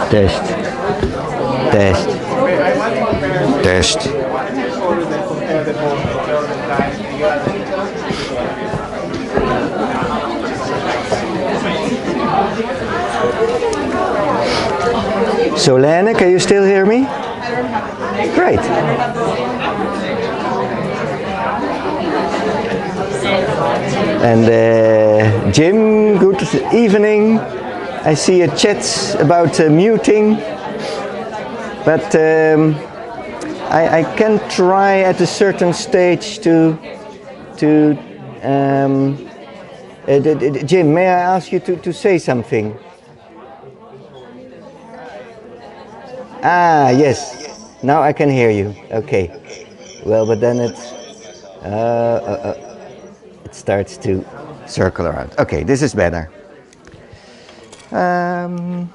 Test. Test. Test. So Lene, can you still hear me? Great. And Jim, good evening. I see a chat about muting, but I can try at a certain stage to Jim, may I ask you to say something? Ah, yes. Now I can hear you. Okay. Well, but then it starts to circle around. Okay, this is better. I'm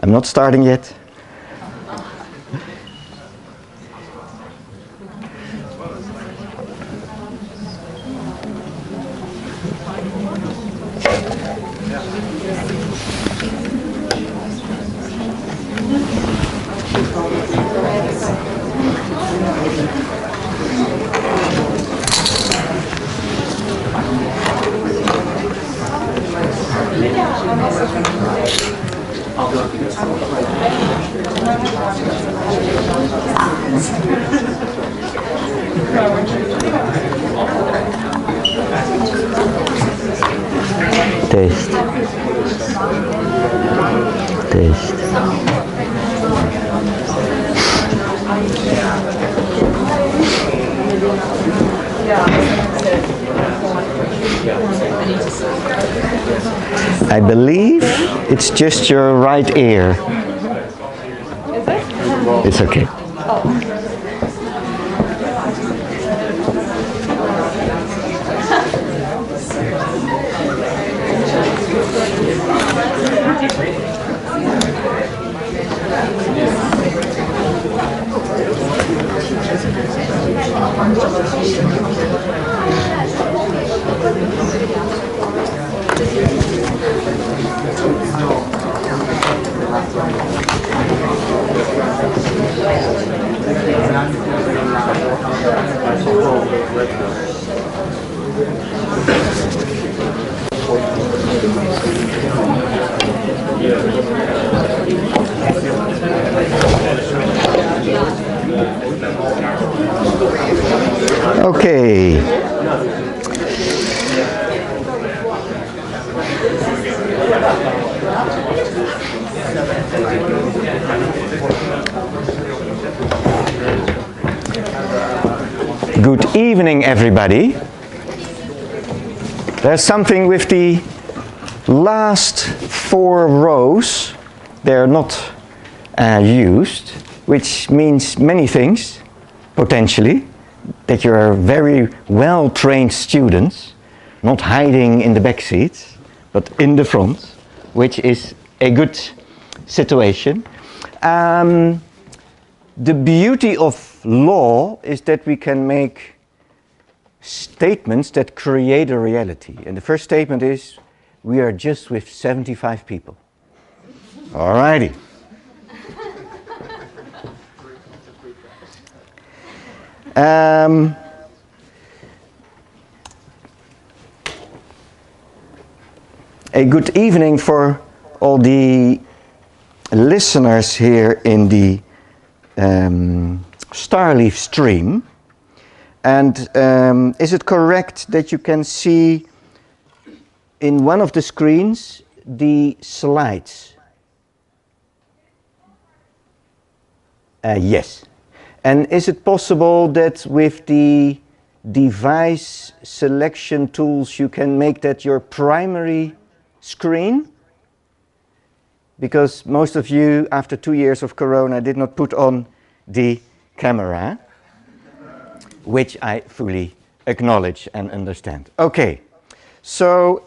not starting yet. Taste. Taste. I believe it's just your right ear. Is it? It's okay. Oh. Okay. Good evening, everybody. There's something with the last 4 rows. They're not used, which means many things, potentially. That you are very well-trained students, not hiding in the back seats, but in the front, which is a good situation. The beauty of law is that we can make statements that create a reality. And the first statement is, we are just with 75 people. Alrighty. A good evening for all the listeners here in the Starleaf stream. And is it correct that you can see in one of the screens the slides? Yes. And is it possible that with the device selection tools you can make that your primary screen? Because most of you, after 2 years of Corona, did not put on the camera, which I fully acknowledge and understand. Okay, so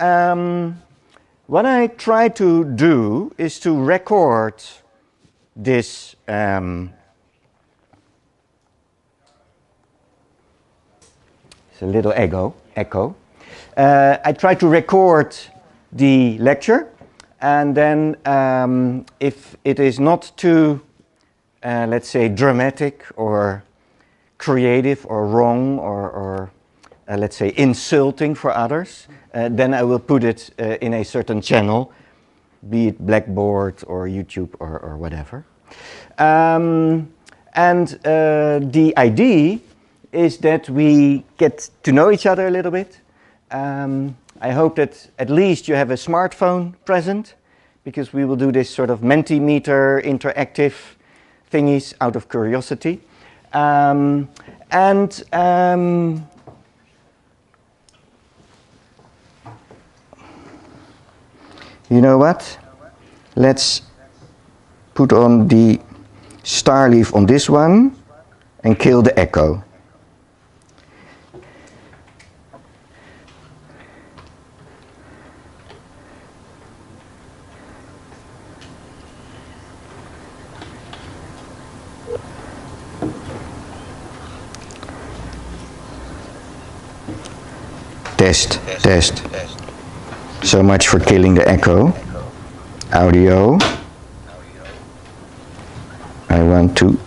what I try to do is to record this It's a little echo. I try to record the lecture, and then if it is not too, let's say, dramatic or creative or wrong or let's say insulting for others, then I will put it in a certain channel, be it Blackboard or YouTube or whatever. And the idea is that we get to know each other a little bit. I hope that at least you have a smartphone present, because we will do this sort of Mentimeter interactive thingies out of curiosity. You know what? Let's put on the star leaf on this one and kill the echo. Test. So much for killing the echo. Audio. I want to.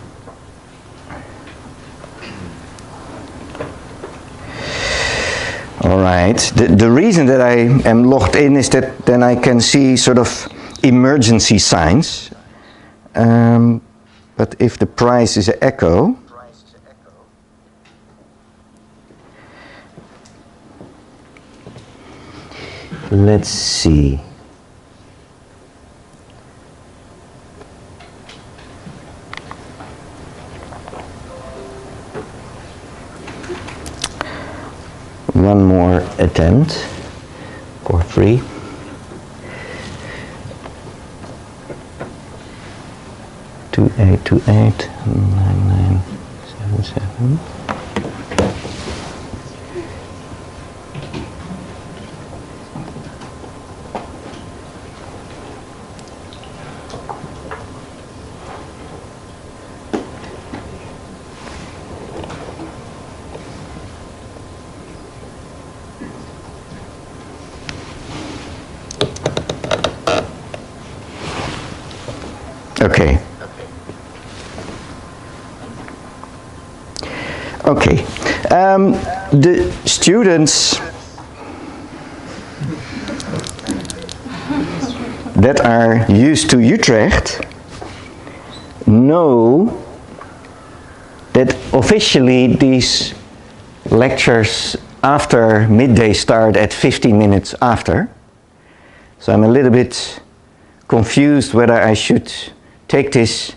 All right. The reason that I am logged in is that then I can see sort of emergency signs. But if the price is an echo, let's see. One more attempt for free. Two eight 9977. Okay. The students that are used to Utrecht know that officially these lectures after midday start at 15 minutes after. So I'm a little bit confused whether I should take this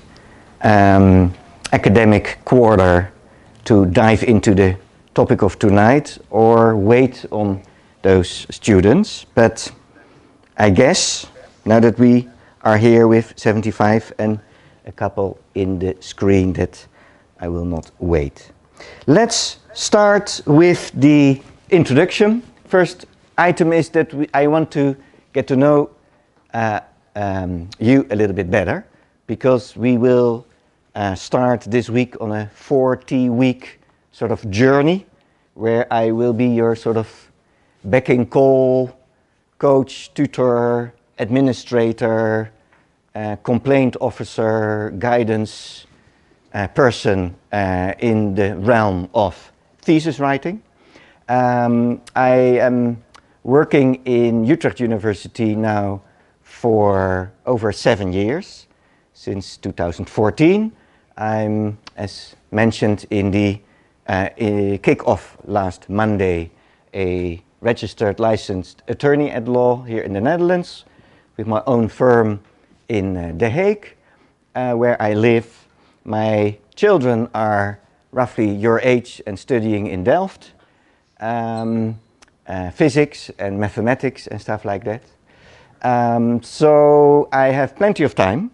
academic quarter to dive into the topic of tonight or wait on those students. But I guess now that we are here with 75 and a couple in the screen, that I will not wait. Let's start with the introduction. First item is that I want to get to know you a little bit better, because we will start this week on a 40-week sort of journey where I will be your sort of beck and call, coach, tutor, administrator, complaint officer, guidance person in the realm of thesis writing. I am working in Utrecht University now for over 7 years, since 2014. I'm, as mentioned in the kick-off last Monday, a registered licensed attorney at law here in the Netherlands with my own firm in The Hague, where I live. My children are roughly your age and studying in Delft, physics and mathematics and stuff like that. So I have plenty of time,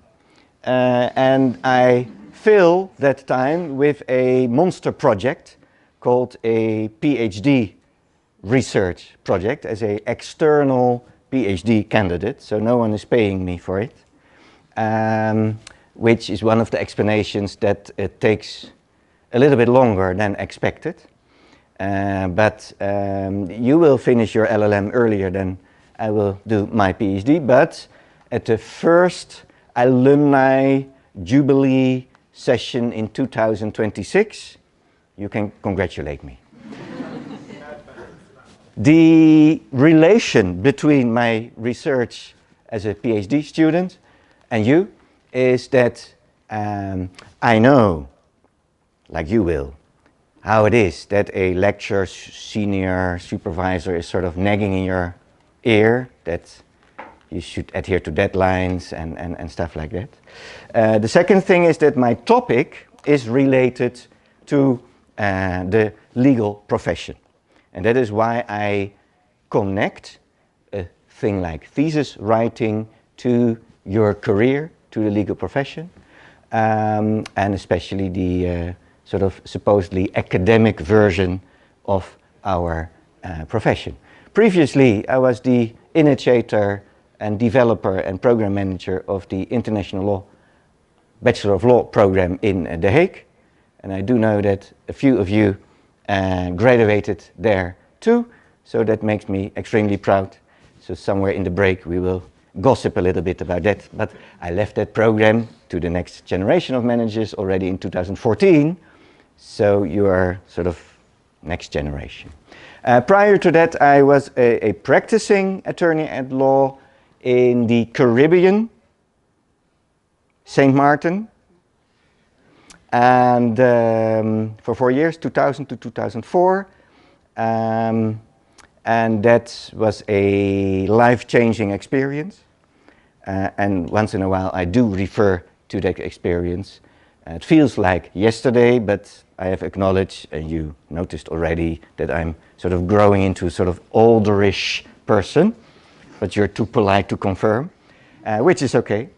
and I fill that time with a monster project called a PhD research project as an external PhD candidate, so no one is paying me for it, which is one of the explanations that it takes a little bit longer than expected. but you will finish your LLM earlier than I will do my PhD, but at the first alumni jubilee session in 2026, you can congratulate me. The relation between my research as a PhD student and you is that I know, like you will, how it is that a lecturer, senior supervisor is sort of nagging in your ear that you should adhere to deadlines and stuff like that. The second thing is that my topic is related to the legal profession. And that is why I connect a thing like thesis writing to your career, to the legal profession, and especially the sort of supposedly academic version of our profession. Previously, I was the initiator and developer and program manager of the International Law Bachelor of Law program in The Hague. And I do know that a few of you graduated there too, so that makes me extremely proud. So somewhere in the break we will gossip a little bit about that, but I left that program to the next generation of managers already in 2014, so you are sort of next generation. Prior to that, I was a practicing attorney at law in the Caribbean, St. Martin, and for 4 years, 2000 to 2004, and that was a life-changing experience. And once in a while I do refer to that experience. It feels like yesterday, but I have acknowledged, and you noticed already, that I'm sort of growing into a sort of olderish person, but you're too polite to confirm, which is okay.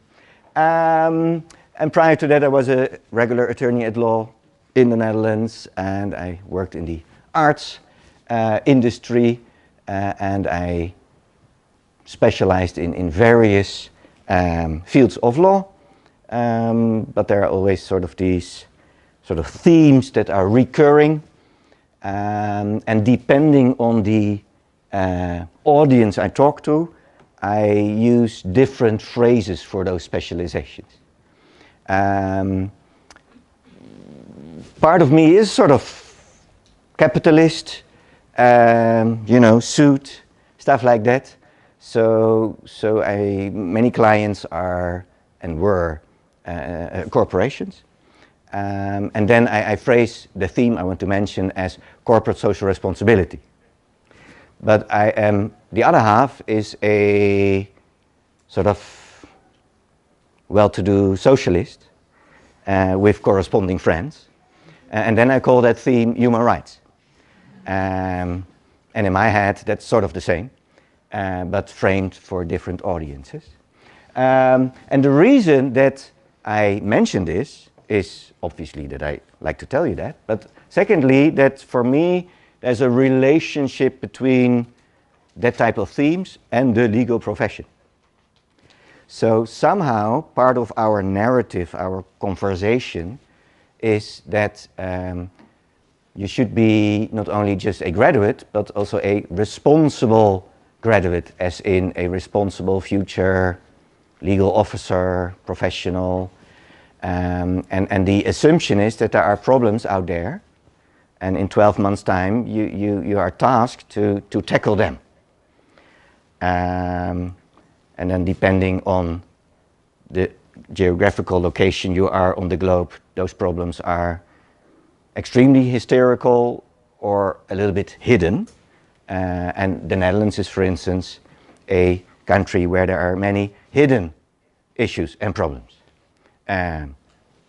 And prior to that I was a regular attorney at law in the Netherlands, and I worked in the arts industry, and I specialized in various fields of law, but there are always sort of these sort of themes that are recurring, and depending on the audience I talk to, I use different phrases for those specializations. Part of me is sort of capitalist, you know, suit, stuff like that. So many clients are and were corporations. And then I phrase the theme I want to mention as corporate social responsibility. But the other half is a sort of well-to-do socialist with corresponding friends. And then I call that theme human rights. And in my head, that's sort of the same, but framed for different audiences. And the reason that I mention this is obviously that I like to tell you that, but secondly, that for me, there's a relationship between that type of themes and the legal profession. So somehow, part of our narrative, our conversation, is that you should be not only just a graduate, but also a responsible graduate, as in a responsible future legal officer, professional. And the assumption is that there are problems out there, and in 12 months' time, you are tasked to tackle them. And then depending on the geographical location you are on the globe, those problems are extremely hysterical or a little bit hidden. And the Netherlands is, for instance, a country where there are many hidden issues and problems.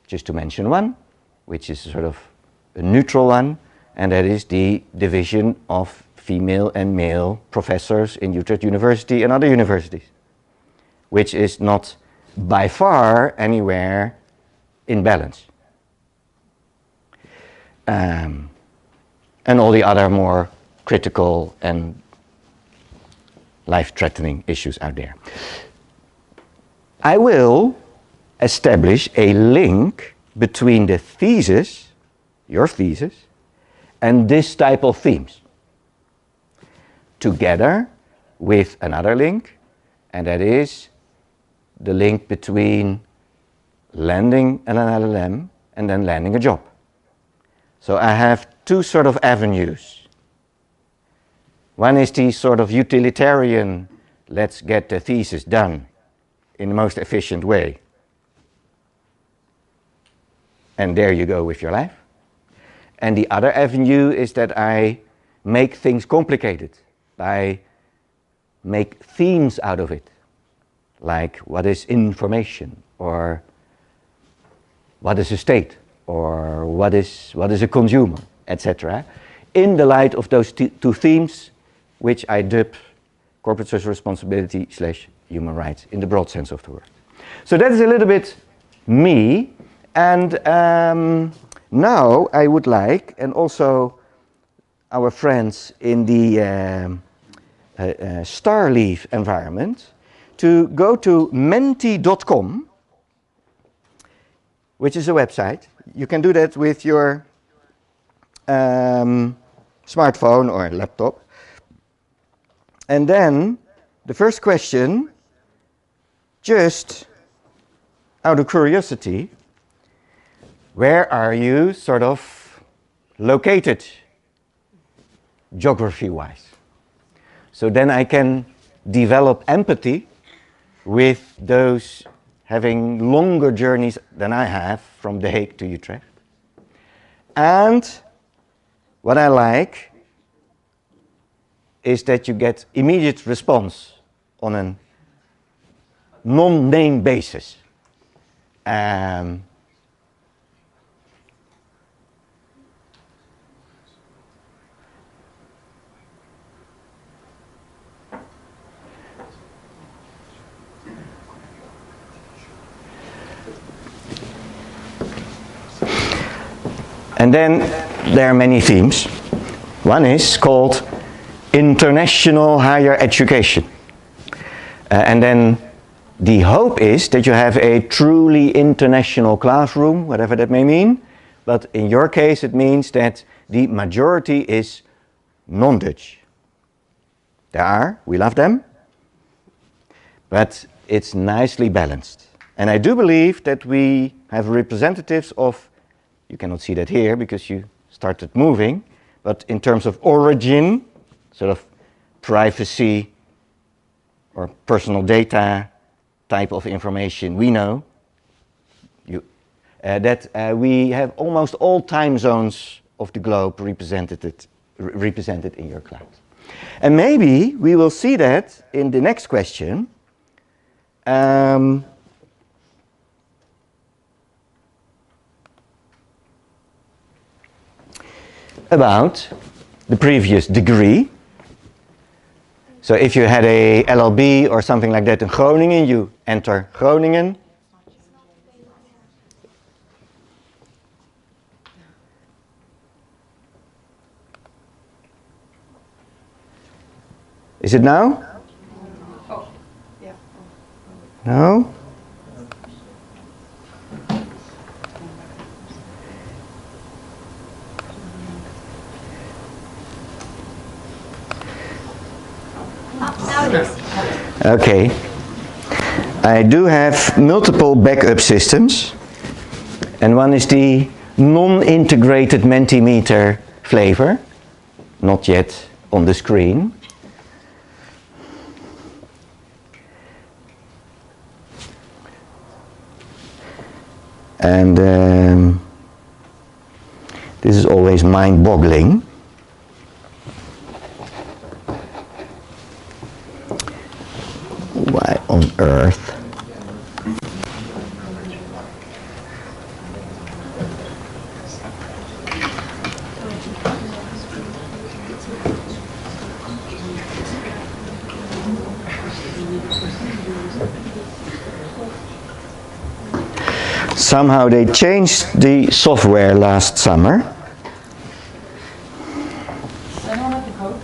Just to mention one, which is sort of a neutral one, and that is the division of female and male professors in Utrecht University and other universities, which is not by far anywhere in balance. And all the other more critical and life-threatening issues out there. I will establish a link between the thesis, your thesis, and this type of themes together with another link, and that is the link between landing an LLM and then landing a job. So I have two sort of avenues. One is the sort of utilitarian, let's get the thesis done in the most efficient way. And there you go with your life. And the other avenue is that I make things complicated. I make themes out of it. Like what is information, or what is a state, or what is a consumer, etc. In the light of those two themes, which I dub corporate social responsibility / human rights in the broad sense of the word. So that is a little bit me, and now I would like, and also our friends in the Starleaf environment, to go to menti.com, which is a website. You can do that with your smartphone or laptop. And then the first question, just out of curiosity, where are you sort of located geography-wise? So then I can develop empathy with those having longer journeys than I have from The Hague to Utrecht. And what I like is that you get immediate response on a non-name basis. And then there are many themes. One is called international higher education. And then the hope is that you have a truly international classroom, whatever that may mean. But in your case, it means that the majority is non-Dutch. We love them, but it's nicely balanced. And I do believe that we have representatives of, you cannot see that here because you started moving, but in terms of origin, sort of privacy or personal data type of information, we know that we have almost all time zones of the globe represented in your cloud. And maybe we will see that in the next question. About the previous degree. So if you had a LLB or something like that in Groningen, you enter Groningen. Is it now? Oh, yeah. No? Okay. I do have multiple backup systems, and one is the non-integrated Mentimeter flavor, not yet on the screen. And this is always mind-boggling. Why on earth? Somehow they changed the software last summer. Anyone have the code?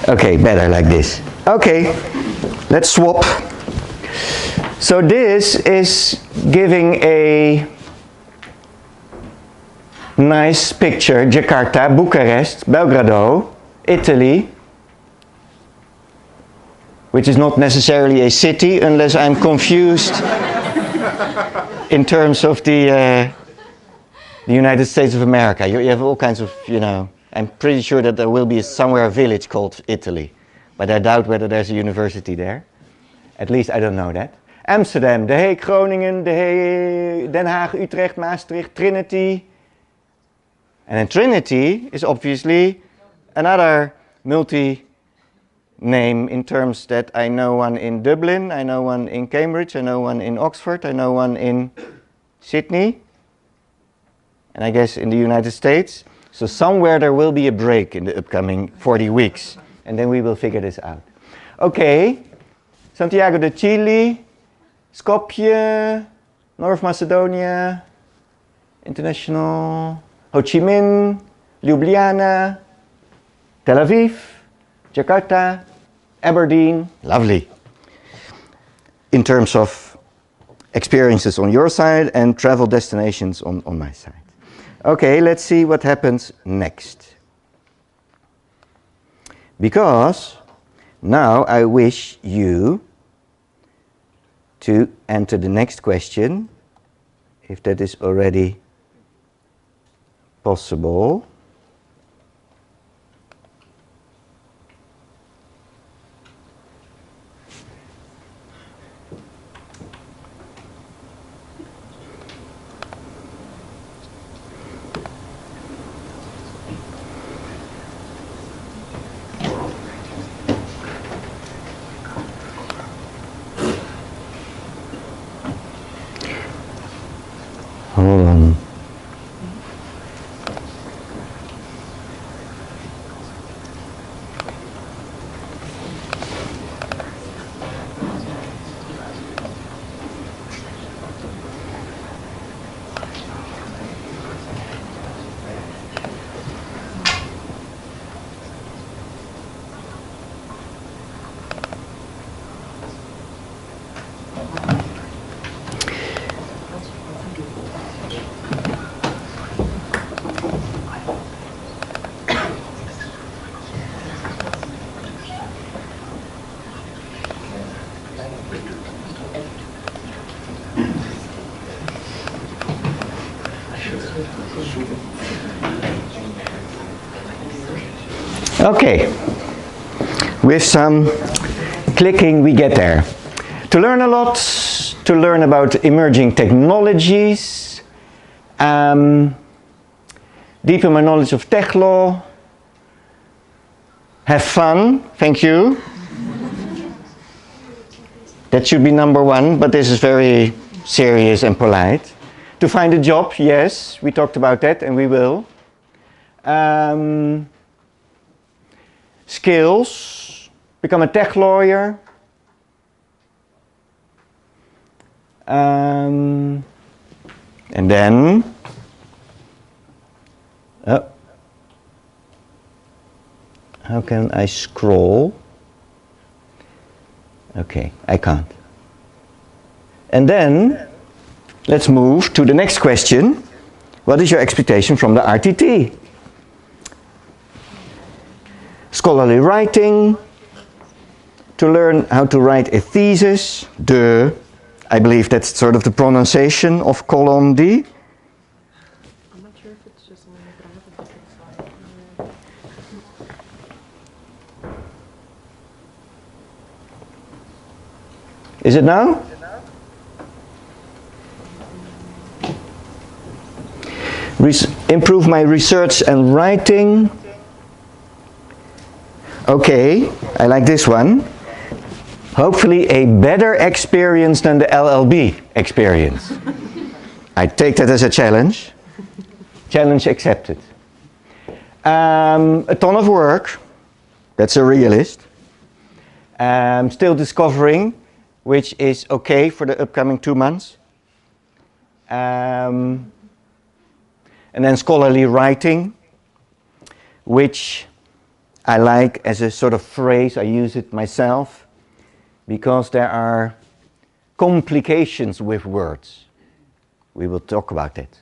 Okay, better like this. Okay, let's swap. So this is giving a nice picture. Jakarta, Bucharest, Belgrado, Italy, which is not necessarily a city unless I'm confused in terms of the United States of America. You have all kinds of, you know, I'm pretty sure that there will be somewhere a village called Italy, but I doubt whether there's a university there. At least I don't know that. Amsterdam, The Hague, Groningen, Den Haag, Utrecht, Maastricht, Trinity. And then Trinity is obviously another multi-name in terms that I know one in Dublin, I know one in Cambridge, I know one in Oxford, I know one in Sydney, and I guess in the United States. So somewhere there will be a break in the upcoming 40 weeks, and then we will figure this out. Okay, Santiago de Chile, Skopje, North Macedonia, International, Ho Chi Minh, Ljubljana, Tel Aviv, Jakarta, Aberdeen, lovely. In terms of experiences on your side and travel destinations on my side. Okay, let's see what happens next. Because now I wish you to enter the next question, if that is already possible. Hold on. Okay, with some clicking we get there. To learn a lot, to learn about emerging technologies, deepen my knowledge of tech law, have fun, thank you. That should be number one, but this is very serious and polite. To find a job, yes, we talked about that and we will. Skills, become a tech lawyer. And then, how can I scroll? Okay, I can't. And then, let's move to the next question. What is your expectation from the RTT? Scholarly writing, to learn how to write a thesis, I believe that's sort of the pronunciation of column D. I'm not sure if it's just on but I have a different slide. Is it now? Improve my research and writing. Okay, I like this one. Hopefully a better experience than the LLB experience. I take that as a challenge. Challenge accepted. A ton of work. That's a realist. Still discovering, which is okay for the upcoming 2 months. And then scholarly writing, which I like as a sort of phrase. I use it myself because there are complications with words. We will talk about that.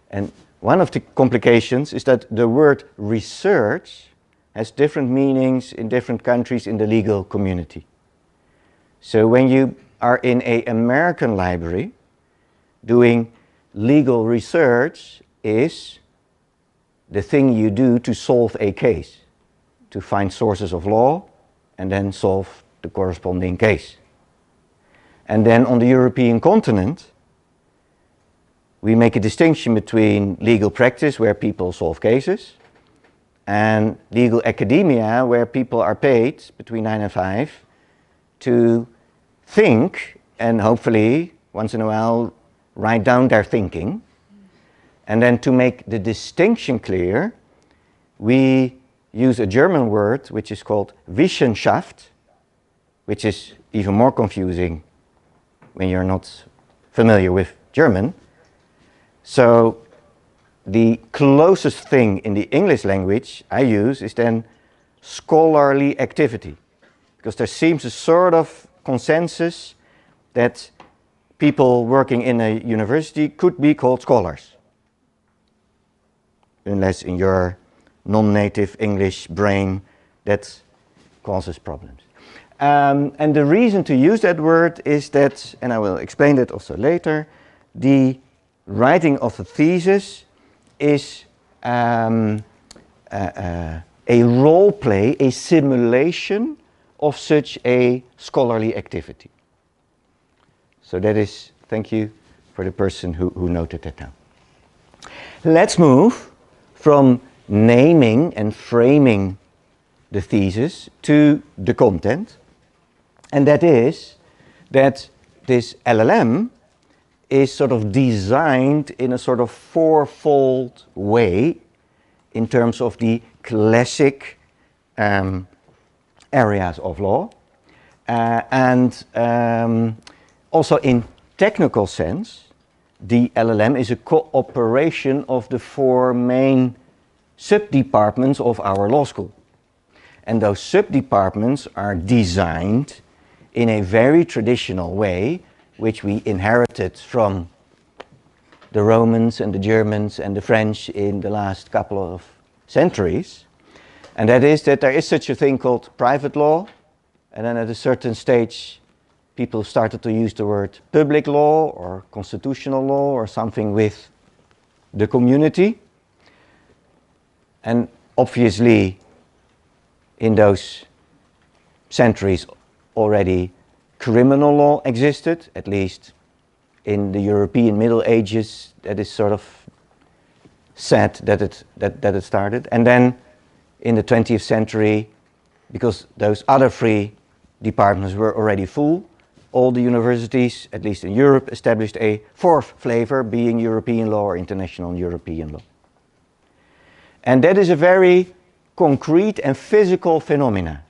And one of the complications is that the word research has different meanings in different countries in the legal community. So when you are in an American library, doing legal research is the thing you do to solve a case, to find sources of law and then solve the corresponding case. And then on the European continent, we make a distinction between legal practice, where people solve cases, and legal academia, where people are paid between 9 and 5 to think and hopefully once in a while write down their thinking. And then to make the distinction clear, we use a German word which is called Wissenschaft, which is even more confusing when you're not familiar with German. So the closest thing in the English language I use is then scholarly activity, because there seems a sort of consensus that people working in a university could be called scholars, unless in your non-native English brain that causes problems. And the reason to use that word is that, and I will explain that also later, the writing of a thesis is a role play, a simulation of such a scholarly activity. So that is, thank you for the person who noted that down. Let's move from naming and framing the thesis to the content. And that is that this LLM is sort of designed in a sort of fourfold way in terms of the classic areas of law, and also in technical sense, the LLM is a cooperation of the four main sub-departments of our law school. And those sub-departments are designed in a very traditional way, which we inherited from the Romans and the Germans and the French in the last couple of centuries. And that is that there is such a thing called private law, and then at a certain stage people started to use the word public law or constitutional law or something with the community. And obviously in those centuries already criminal law existed, at least in the European Middle Ages. That is sort of sad that it started. And then in the 20th century, because those other three departments were already full, all the universities, at least in Europe, established a fourth flavor, being European law or international European law. And that is a very concrete and physical phenomena.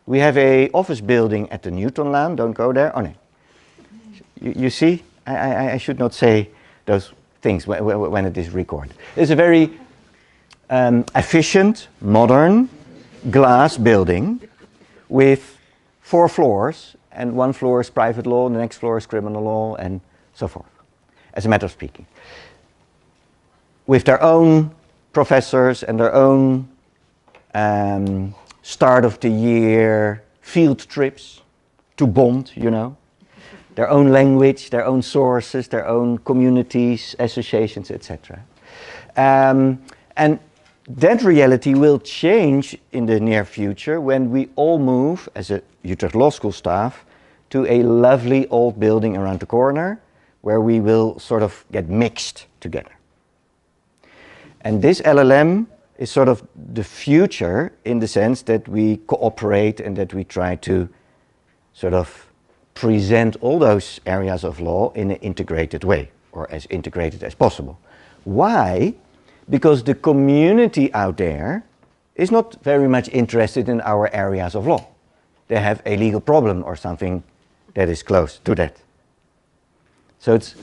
We have an office building at the Newtonlaan. Don't go there. Oh no. You see, I should not say those things when it is recorded. It's a very efficient, modern glass building with 4 floors, and 1 floor is private law, the next floor is criminal law, and so forth, as a matter of speaking. With their own professors and their own start of the year field trips to Bond, you know, their own language, their own sources, their own communities, associations, etc. And that reality will change in the near future when we all move, as a Utrecht Law School staff, to a lovely old building around the corner where we will sort of get mixed together. And this LLM is sort of the future in the sense that we cooperate and that we try to sort of present all those areas of law in an integrated way, or as integrated as possible. Why? Because the community out there is not very much interested in our areas of law. They have a legal problem or something that is close to that. So it's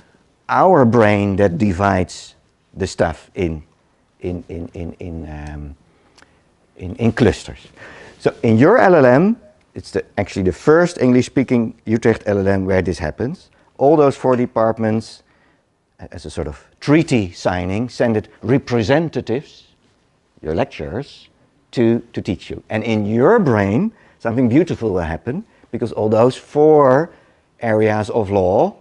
our brain that divides the stuff in clusters. So in your LLM, it's actually the first English-speaking Utrecht LLM where this happens. All those 4 departments as a sort of treaty signing, send it representatives, your lecturers, to teach you. And in your brain, something beautiful will happen, because all those 4 areas of law,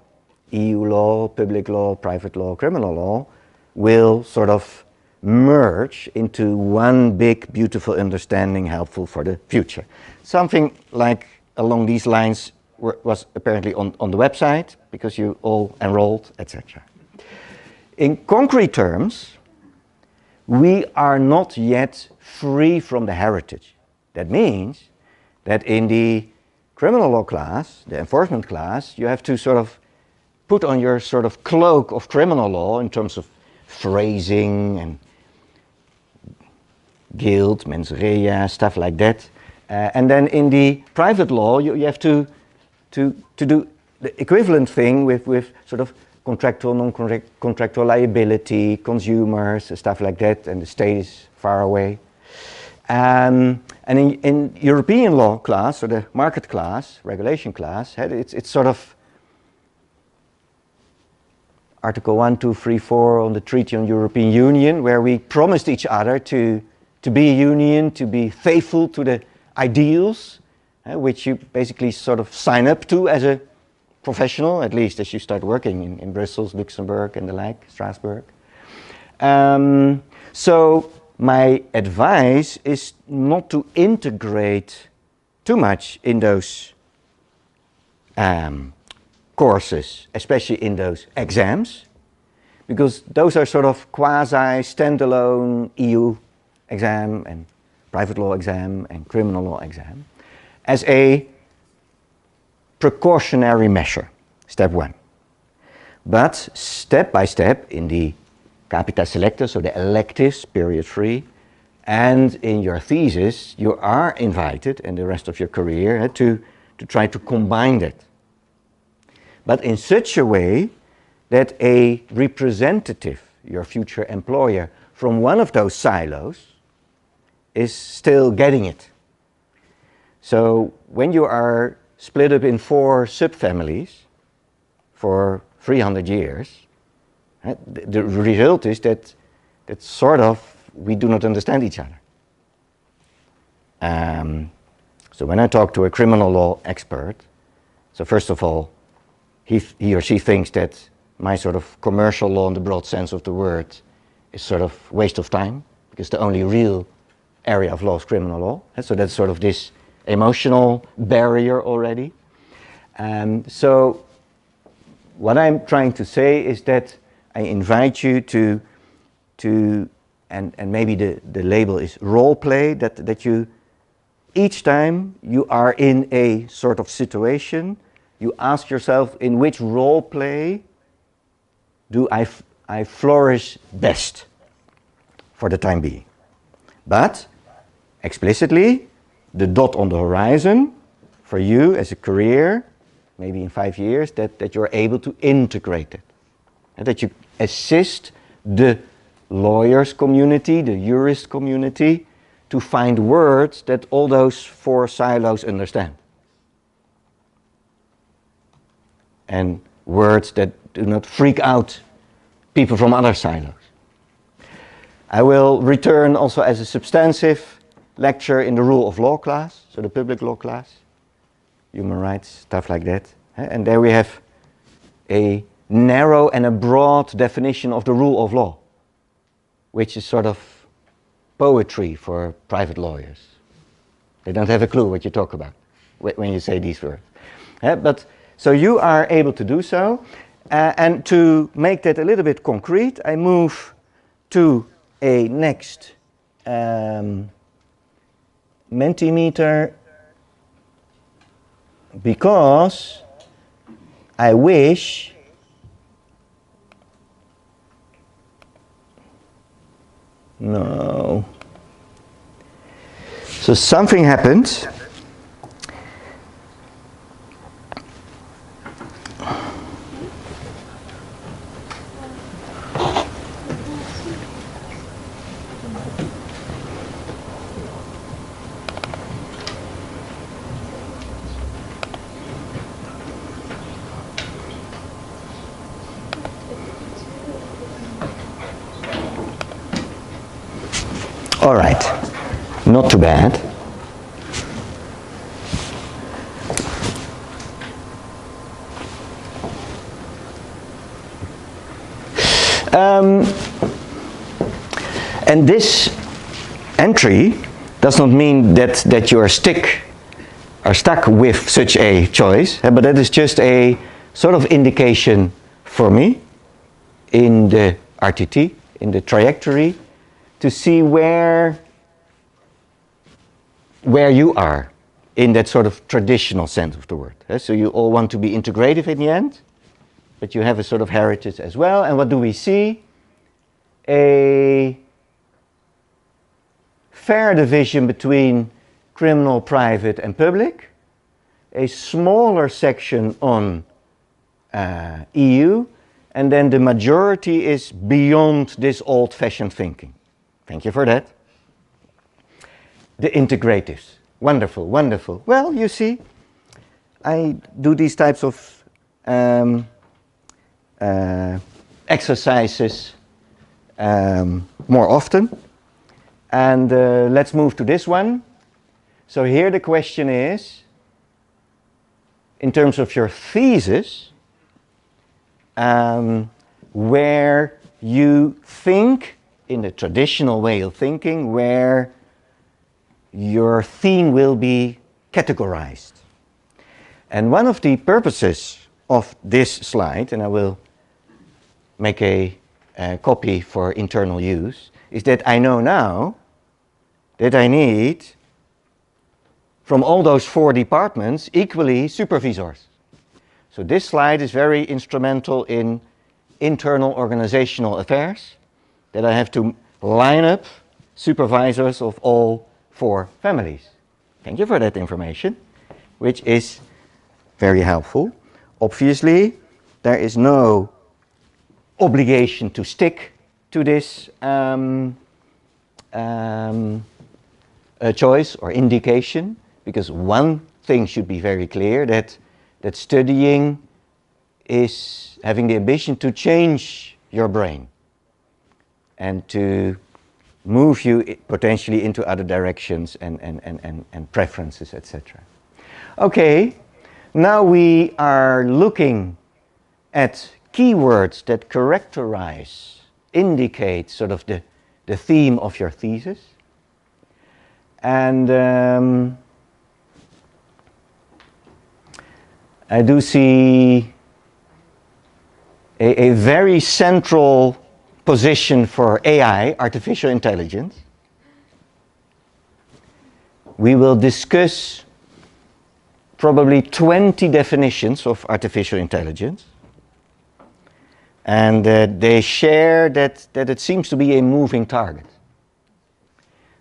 EU law, public law, private law, criminal law, will sort of merge into one big, beautiful understanding helpful for the future. Something like along these lines was apparently on the website, because you all enrolled, etc. In concrete terms, we are not yet free from the heritage. That means that in the criminal law class, the enforcement class, you have to sort of put on your sort of cloak of criminal law in terms of phrasing and guilt, mens rea, stuff like that. And then in the private law, you have to do the equivalent thing with sort of contractual, non-contractual liability, consumers, stuff like that, and the state is far away. And in European law class, or the market class, regulation class, it's sort of Article 1, 2, 3, 4 on the Treaty on European Union, where we promised each other to be a union, to be faithful to the ideals, which you basically sort of sign up to as a professional, at least as you start working in Brussels, Luxembourg and the like, Strasbourg. So my advice is not to integrate too much in those courses, especially in those exams, because those are sort of quasi-standalone EU exam and private law exam and criminal law exam as a precautionary measure, step 1. But step by step in the capita selecta, so the electives, period 3, and in your thesis, you are invited in the rest of your career to try to combine that. But in such a way that a representative, your future employer, from one of those silos is still getting it. So when you are split up in 4 subfamilies for 300 years, the result is that sort of we do not understand each other. So when I talk to a criminal law expert, so first of all, he or she thinks that my sort of commercial law in the broad sense of the word is sort of waste of time, because the only real area of law is criminal law. So that's sort of this emotional barrier already. So what I'm trying to say is that I invite you to and maybe the label is role play, that you, each time you are in a sort of situation, you ask yourself, in which role play do I flourish best for the time being? But explicitly, the dot on the horizon for you as a career, maybe in 5 years, that you're able to integrate it. And that you assist the lawyers community, the jurist community, to find words that all those 4 silos understand. And words that do not freak out people from other silos. I will return also as a substantive lecture in the rule of law class, so the public law class, human rights, stuff like that. And there we have a narrow and a broad definition of the rule of law, which is sort of poetry for private lawyers. They don't have a clue what you talk about when you say these words. But so you are able to do so. And to make that a little bit concrete, I move to a next Mentimeter, because I wish no. So something happened. All right, not too bad. And this entry does not mean that you are stuck with such a choice, but that is just a sort of indication for me in the RTT, in the trajectory, to see where you are in that sort of traditional sense of the word. So you all want to be integrative in the end, but you have a sort of heritage as well. And what do we see? A fair division between criminal, private and public, a smaller section on EU, and then the majority is beyond this old-fashioned thinking. Thank you for that. The integratives. Wonderful, wonderful. Well, you see, I do these types of exercises more often. And let's move to this one. So here the question is, in terms of your thesis, where you think, in the traditional way of thinking, where your theme will be categorized. And one of the purposes of this slide, and I will make a copy for internal use, is that I know now that I need, from all those 4 departments, equally supervisors. So this slide is very instrumental in internal organizational affairs, that I have to line up supervisors of all 4 families. Thank you for that information, which is very helpful. Obviously, there is no obligation to stick to this choice or indication, because one thing should be very clear, that studying is having the ambition to change your brain and to move you potentially into other directions and preferences, etc. Okay, now we are looking at keywords that characterize, indicate sort of the theme of your thesis. And I do see a very central position for AI, artificial intelligence. We will discuss probably 20 definitions of artificial intelligence. And they share that it seems to be a moving target.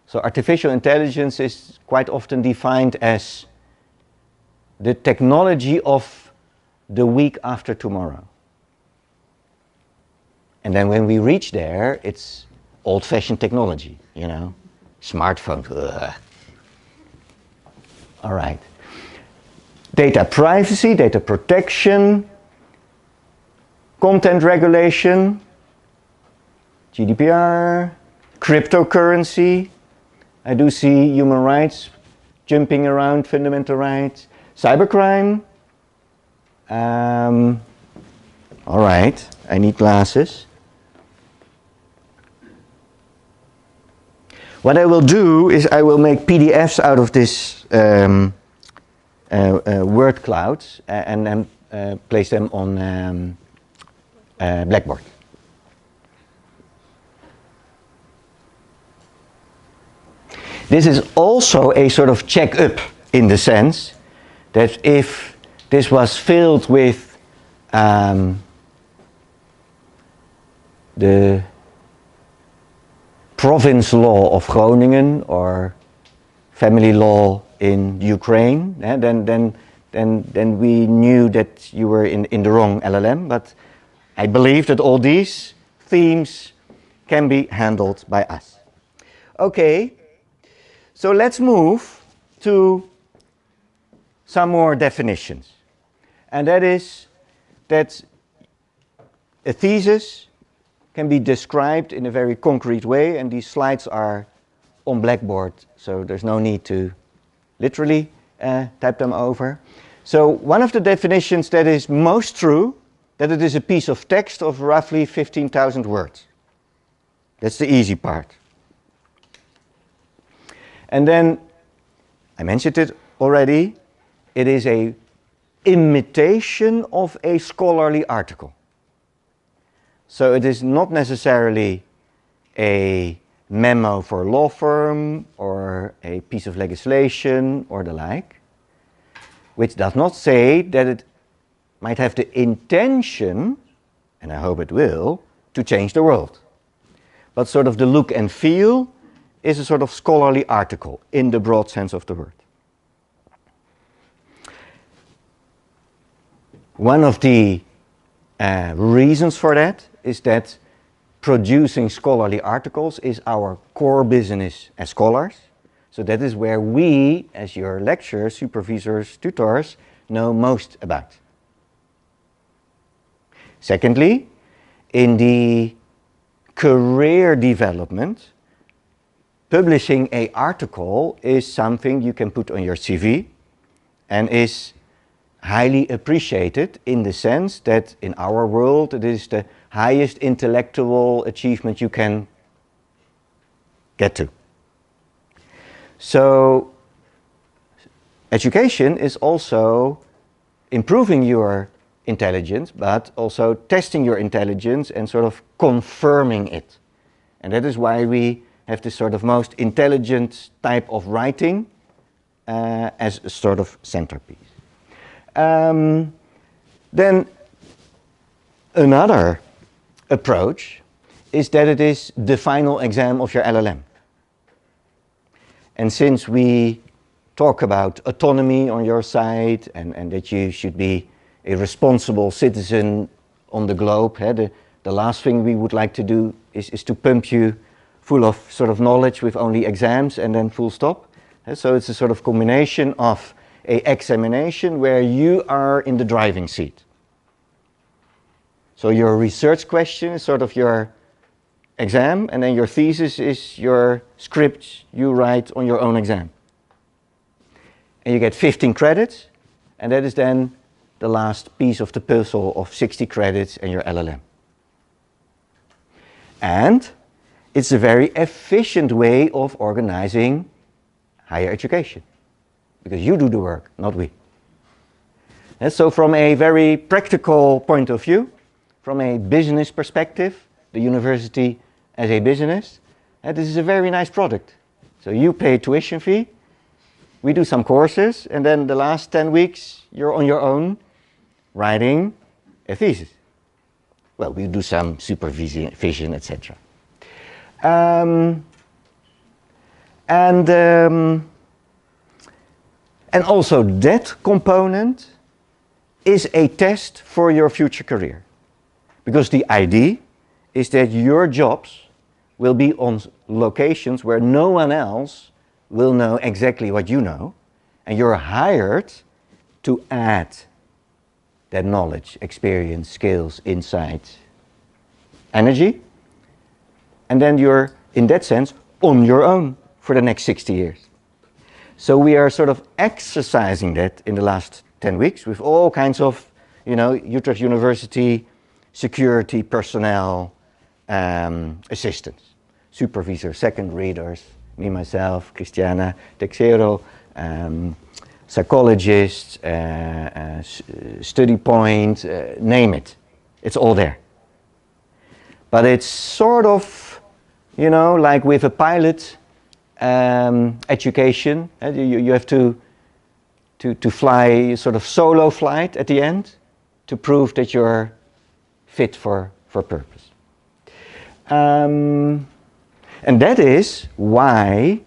So artificial intelligence is quite often defined as the technology of the week after tomorrow. And then when we reach there, it's old-fashioned technology, you know, smartphones. Ugh. All right. Data privacy, data protection, content regulation, GDPR, cryptocurrency. I do see human rights jumping around, fundamental rights, cybercrime. All right, I need glasses. What I will do is I will make PDFs out of this word clouds and then place them on Blackboard. This is also a sort of check-up in the sense that if this was filled with the province law of Groningen or family law in Ukraine, then we knew that you were in the wrong LLM, but I believe that all these themes can be handled by us. Okay, so let's move to some more definitions. And that is that a thesis can be described in a very concrete way, and these slides are on Blackboard, so there's no need to literally type them over. So one of the definitions that is most true, that it is a piece of text of roughly 15,000 words. That's the easy part. And then, I mentioned it already, it is a imitation of a scholarly article. So it is not necessarily a memo for a law firm or a piece of legislation or the like, which does not say that it might have the intention, and I hope it will, to change the world. But sort of the look and feel is a sort of scholarly article in the broad sense of the word. One of the reasons for that is that producing scholarly articles is our core business as scholars. So that is where we, as your lecturers, supervisors, tutors, know most about. Secondly, in the career development, publishing an article is something you can put on your CV and is highly appreciated in the sense that in our world it is the highest intellectual achievement you can get to. So education is also improving your intelligence, but also testing your intelligence and sort of confirming it. And that is why we have this sort of most intelligent type of writing as a sort of centerpiece. Then another approach is that it is the final exam of your LLM. And since we talk about autonomy on your side and that you should be a responsible citizen on the globe, the last thing we would like to do is to pump you full of sort of knowledge with only exams and then full stop. So it's a sort of combination of an examination where you are in the driving seat. So your research question is sort of your exam, and then your thesis is your script you write on your own exam. And you get 15 credits, and that is then the last piece of the puzzle of 60 credits and your LLM. And it's a very efficient way of organizing higher education, because you do the work, not we. And so from a very practical point of view, from a business perspective, the university as a business, this is a very nice product. So you pay tuition fee, we do some courses, and then the last 10 weeks you're on your own writing a thesis. Well, we do some supervision, etc. And also that component is a test for your future career. Because the idea is that your jobs will be on locations where no one else will know exactly what you know, and you're hired to add that knowledge, experience, skills, insight, energy, and then you're, in that sense, on your own for the next 60 years. So we are sort of exercising that in the last 10 weeks with all kinds of, Utrecht University security personnel assistants, supervisors, second readers, me, myself, Christiana, Texero, psychologists, study point, name it. It's all there. But it's sort of, like with a pilot education, you have to fly sort of solo flight at the end to prove that you're fit for purpose. And that is why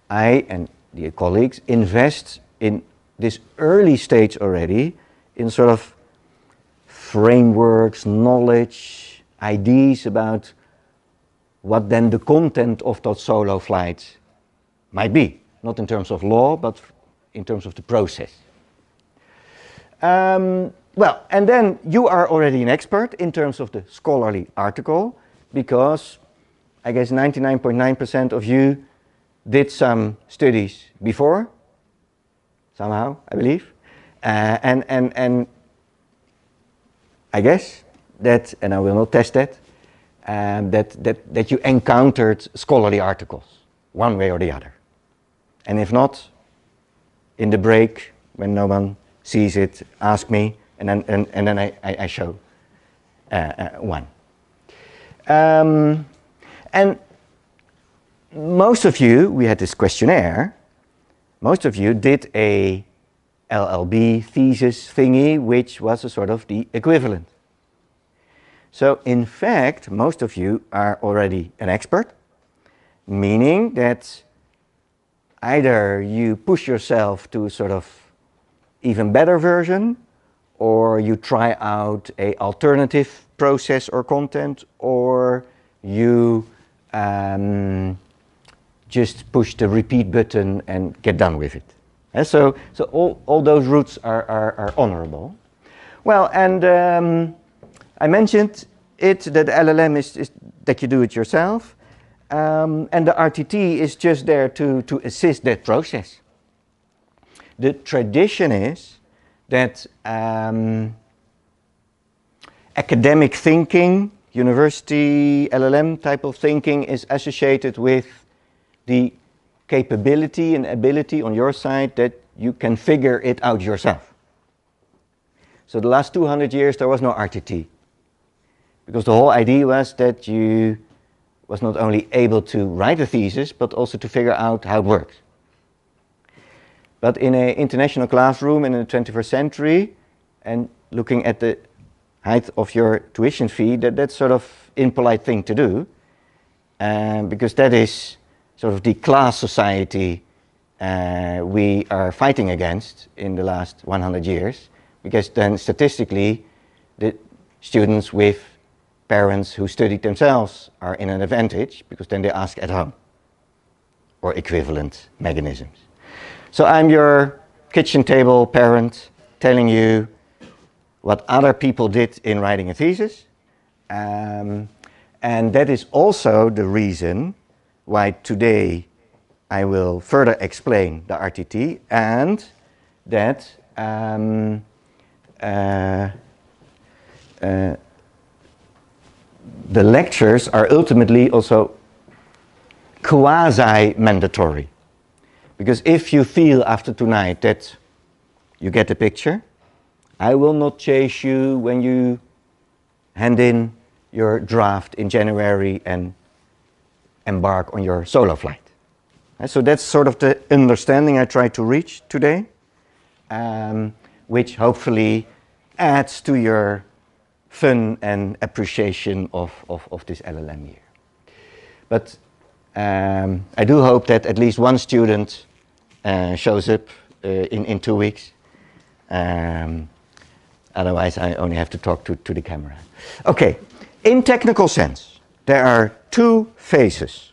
I and the colleagues invest in this early stage already in sort of frameworks, knowledge, ideas about what then the content of that solo flight might be. Not in terms of law, but in terms of the process. Well, and then you are already an expert in terms of the scholarly article, because I guess 99.9% of you did some studies before, somehow, I believe, and I guess that, and I will not test that, that you encountered scholarly articles, one way or the other. And if not, in the break, when no one sees it, ask me, and then I show one. And most of you, we had this questionnaire, most of you did a LLB thesis thingy, which was a sort of the equivalent. So in fact, most of you are already an expert, meaning that either you push yourself to a sort of even better version, or you try out a alternative process or content, or you just push the repeat button and get done with it. And so all those routes are honorable. Well, and I mentioned it, that the LLM is that you do it yourself, and the RTT is just there to assist that process. The tradition is that academic thinking, university LLM type of thinking, is associated with the capability and ability on your side that you can figure it out yourself. So the last 200 years there was no RTT, because the whole idea was that you was not only able to write a thesis, but also to figure out how it works. But in an international classroom in the 21st century, and looking at the height of your tuition fee, that's sort of impolite thing to do, because that is sort of the class society we are fighting against in the last 100 years, because then statistically the students with parents who studied themselves are in an advantage, because then they ask at home, or equivalent mechanisms. So I'm your kitchen table parent telling you what other people did in writing a thesis, and that is also the reason why today I will further explain the RTT, and that the lectures are ultimately also quasi-mandatory. Because if you feel after tonight that you get the picture, I will not chase you when you hand in your draft in January and embark on your solo flight. And so that's sort of the understanding I try to reach today, which hopefully adds to your fun and appreciation of this LLM year. But I do hope that at least one student shows up in 2 weeks. Otherwise, I only have to talk to the camera. Okay, in technical sense, there are 2 phases.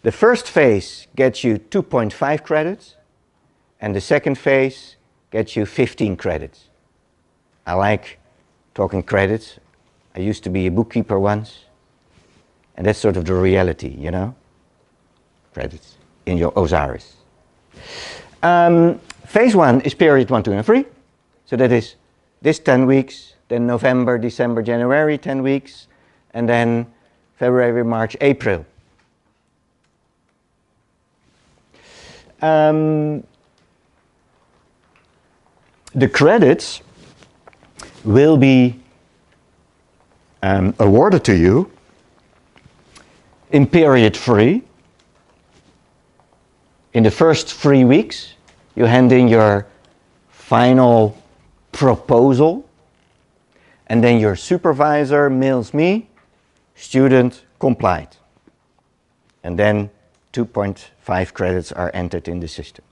The first phase gets you 2.5 credits, and the second phase gets you 15 credits. I like talking credits. I used to be a bookkeeper once, and that's sort of the reality, you know? Credits in your Osiris. Phase 1 is period 1, 2, and 3. So that is this 10 weeks, then November, December, January, 10 weeks, and then February, March, April. The credits will be awarded to you in period 3. In the first 3 weeks, you hand in your final proposal, and then your supervisor mails me, student complied. And then 2.5 credits are entered in the system.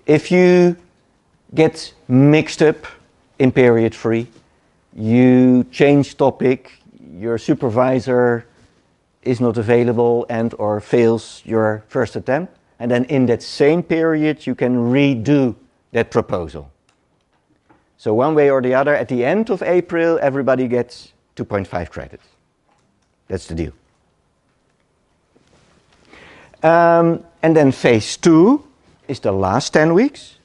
If you get mixed up in period 3, you change topic, your supervisor is not available and or fails your first attempt, and then in that same period you can redo that proposal. So one way or the other, at the end of April, everybody gets 2.5 credits. That's the deal. And then phase 2 is the last 10 weeks.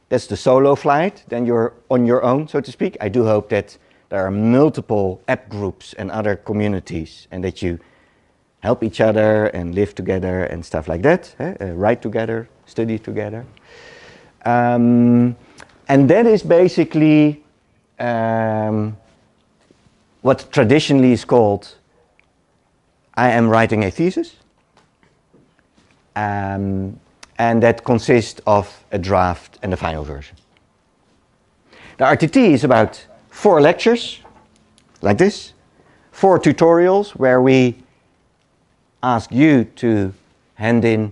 That's the solo flight. Then you're on your own, so to speak. I do hope that there are multiple app groups and other communities and that you help each other and live together and stuff like that. Write together, study together. And that is basically what traditionally is called I am writing a thesis. And that consists of a draft and a final version. The RTT is about 4 lectures, like this, 4 tutorials where we ask you to hand in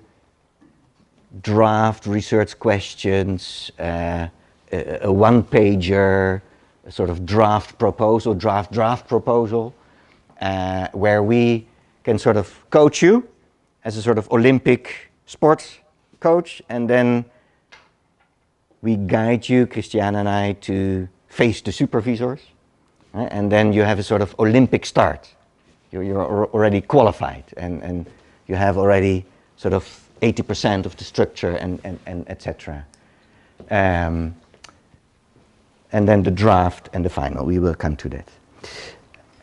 draft research questions, a one-pager, a sort of draft proposal, draft proposal, where we can sort of coach you as a sort of Olympic sports coach, and then we guide you, Christiane and I, to face the supervisors, and then you have a sort of Olympic start. You're already qualified, and you have already sort of 80% of the structure and etc. And then the draft and the final, we will come to that.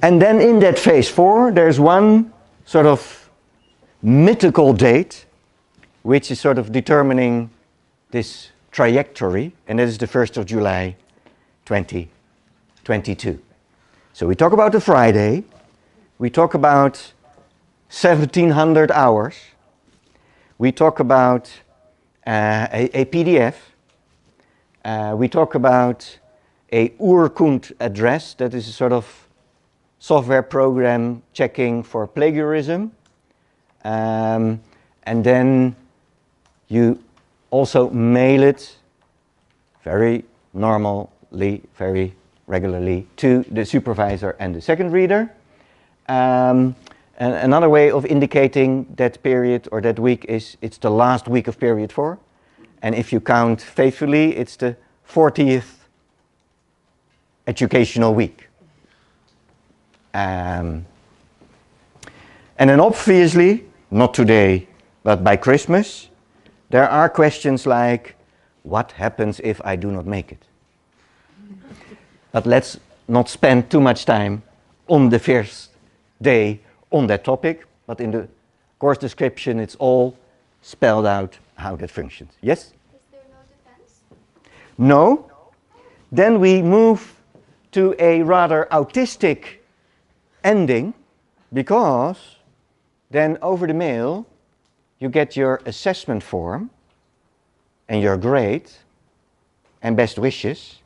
And then in that phase 4, there's one sort of mythical date which is sort of determining this trajectory, and that is the 1st of July 2022. So we talk about the Friday, we talk about 1700 hours, we talk about a PDF, we talk about a Urkund address, that is a sort of software program checking for plagiarism, and then you also mail it very normally, very regularly to the supervisor and the second reader. And another way of indicating that period or that week is it's the last week of period 4. And if you count faithfully, it's the 40th educational week. And then obviously, not today, but by Christmas, there are questions like, what happens if I do not make it? But let's not spend too much time on the first day on that topic, but in the course description it's all spelled out how that functions. Yes? Is there no defense? No. Then we move to a rather autistic ending, because then over the mail you get your assessment form and your grade and best wishes.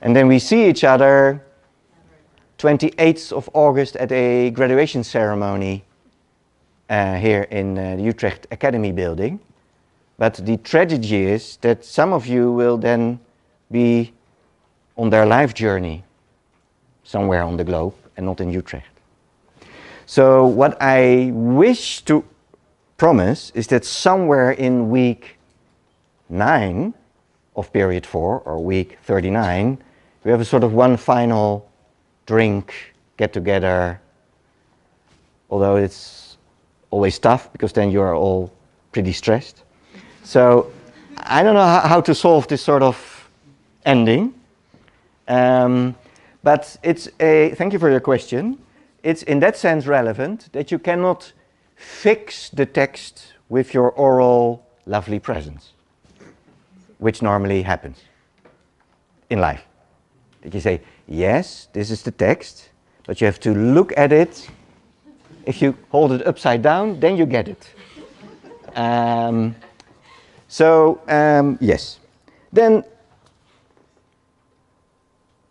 And then we see each other 28th of August at a graduation ceremony here in the Utrecht Academy building. But the tragedy is that some of you will then be on their life journey somewhere on the globe and not in Utrecht. So what I wish to promise is that somewhere in week 9 of period 4 or week 39, we have a sort of one final drink, get together, although it's always tough because then you are all pretty stressed. So I don't know how to solve this sort of ending, but it's thank you for your question. It's in that sense relevant that you cannot fix the text with your oral lovely presence, which normally happens in life. That you say, yes, this is the text, but you have to look at it. If you hold it upside down, then you get it. Yes. Then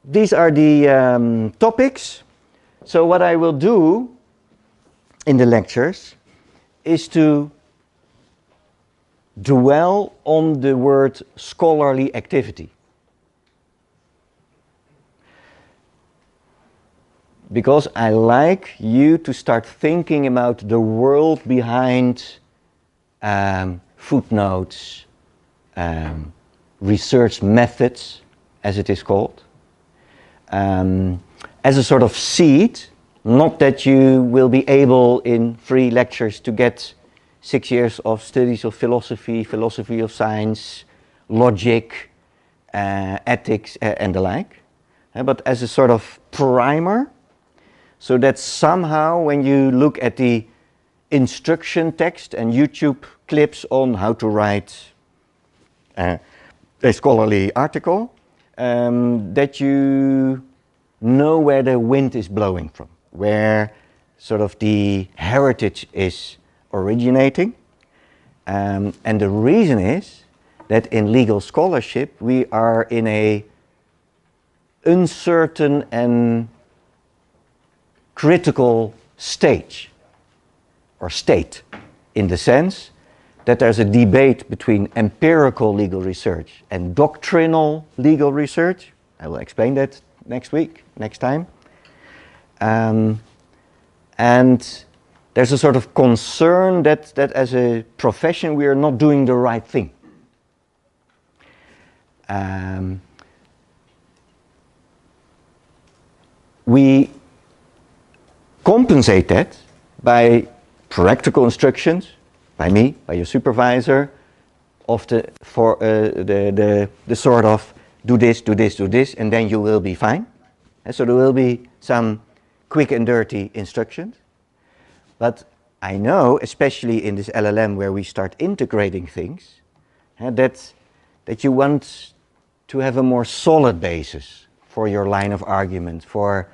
these are the topics. So what I will do in the lectures is to dwell on the word scholarly activity. Because I like you to start thinking about the world behind footnotes, research methods, as it is called, as a sort of seed. Not that you will be able in 3 lectures to get 6 years of studies of philosophy, philosophy of science, logic, ethics, and the like. But as a sort of primer, so that somehow when you look at the instruction text and YouTube clips on how to write a scholarly article, that you know where the wind is blowing from, where sort of the heritage is originating. And the reason is that in legal scholarship we are in a uncertain and critical stage or state, in the sense that there's a debate between empirical legal research and doctrinal legal research. I will explain that next time. And there's a sort of concern that as a profession we are not doing the right thing. We compensate that by practical instructions, by me, by your supervisor, for the sort of do this, do this, do this, and then you will be fine. And so there will be some quick and dirty instructions. But I know, especially in this LLM where we start integrating things, that you want to have a more solid basis for your line of argument, for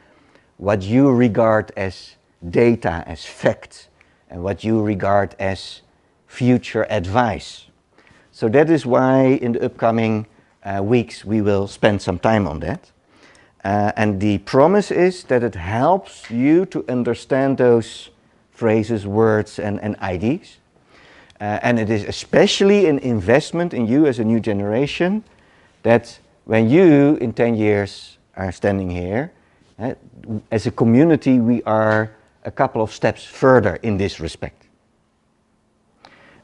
what you regard as data, as facts, and what you regard as future advice. So that is why in the upcoming weeks we will spend some time on that. And the promise is that it helps you to understand those phrases, words, and ideas. And it is especially an investment in you as a new generation, that when you in 10 years are standing here, as a community we are a couple of steps further in this respect.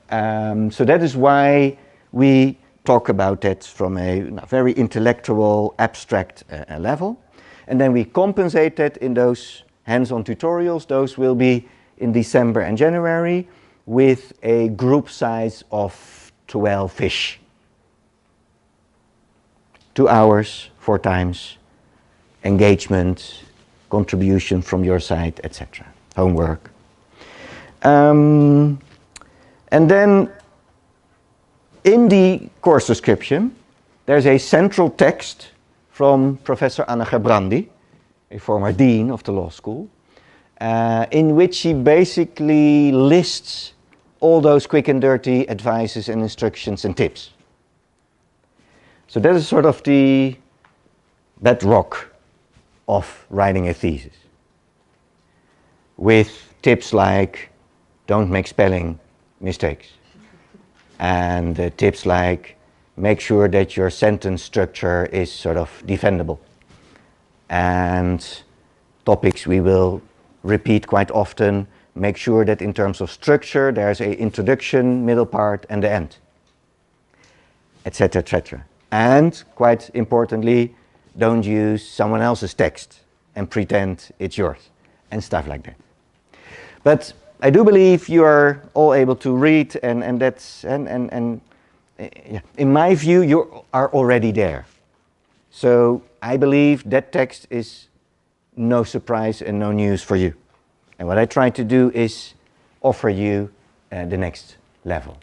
So that is why we talk about that from a very intellectual, abstract level. And then we compensate that in those hands-on tutorials. Those will be in December and January with a group size of 12-ish. 2 hours, 4 times, engagement, contribution from your side, etc. Homework. And then in the course description, there's a central text from Professor Anna Gebrandi, a former dean of the law school, in which she basically lists all those quick and dirty advices and instructions and tips. So that is sort of the bedrock of writing a thesis, with tips like don't make spelling mistakes, and tips like make sure that your sentence structure is sort of defendable, and topics we will repeat quite often, make sure that in terms of structure there's an introduction, middle part and the end, etc., etc. And quite importantly, don't use someone else's text and pretend it's yours and stuff like that. But I do believe you are all able to read, and that's in my view you are already there. So I believe that text is no surprise and no news for you. And what I try to do is offer you the next level.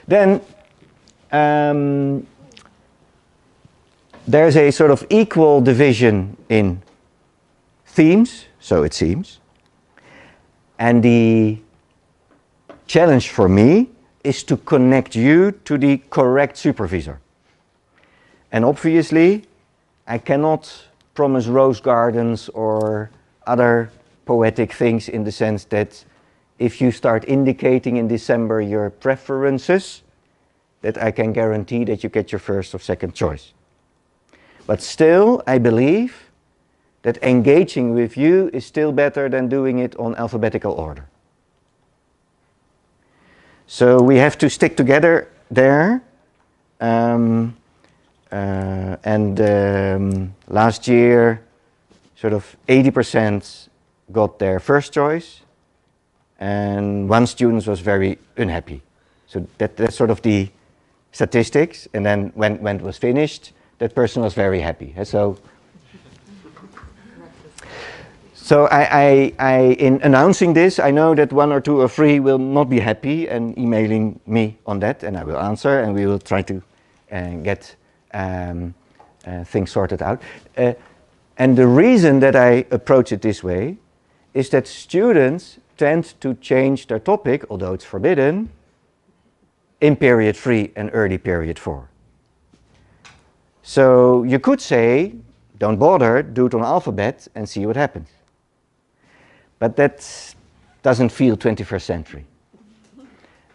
Then there's a sort of equal division in themes, so it seems. And the challenge for me is to connect you to the correct supervisor. And obviously, I cannot promise rose gardens or other poetic things, in the sense that if you start indicating in December your preferences, that I can guarantee that you get your first or second choice. But still, I believe that engaging with you is still better than doing it on alphabetical order. So we have to stick together there. Last year, sort of 80% got their first choice, and one student was very unhappy. So that's sort of the statistics, and then when it was finished, that person was very happy. So in announcing this, I know that 1 or 2 or 3 will not be happy and emailing me on that, and I will answer, and we will try to get things sorted out. And the reason that I approach it this way is that students tend to change their topic, although it's forbidden, in period 3 and early period 4. So you could say, don't bother, do it on alphabet and see what happens. But that doesn't feel 21st century.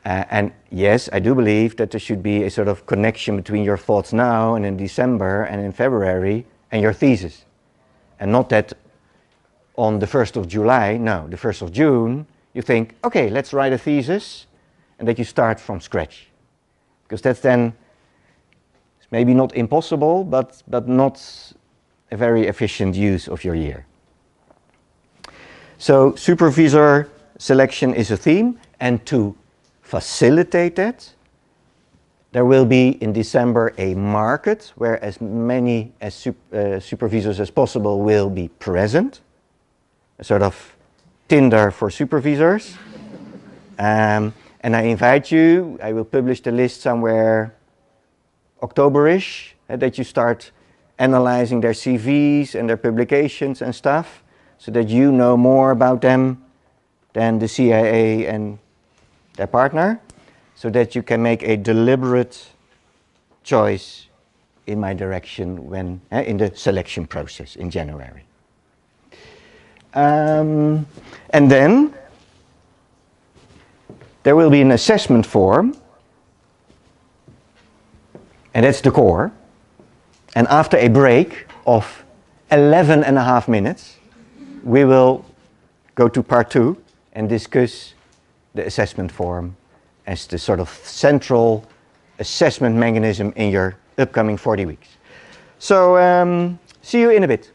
And yes, I do believe that there should be a sort of connection between your thoughts now and in December and in February and your thesis. And not that on the 1st of July, no, the 1st of June, you think, okay, let's write a thesis, and that you start from scratch. Because that's then maybe not impossible, but not a very efficient use of your year. So supervisor selection is a theme, and to facilitate that, there will be in December a market where as many as supervisors as possible will be present, a sort of Tinder for supervisors. And I invite you, I will publish the list somewhere October-ish, that you start analyzing their CVs and their publications and stuff, so that you know more about them than the CIA and their partner, so that you can make a deliberate choice in my direction when in the selection process in January. And then there will be an assessment form, and that's the core. And after a break of 11.5 minutes, we will go to part 2 and discuss the assessment form as the sort of central assessment mechanism in your upcoming 40 weeks. So see you in a bit.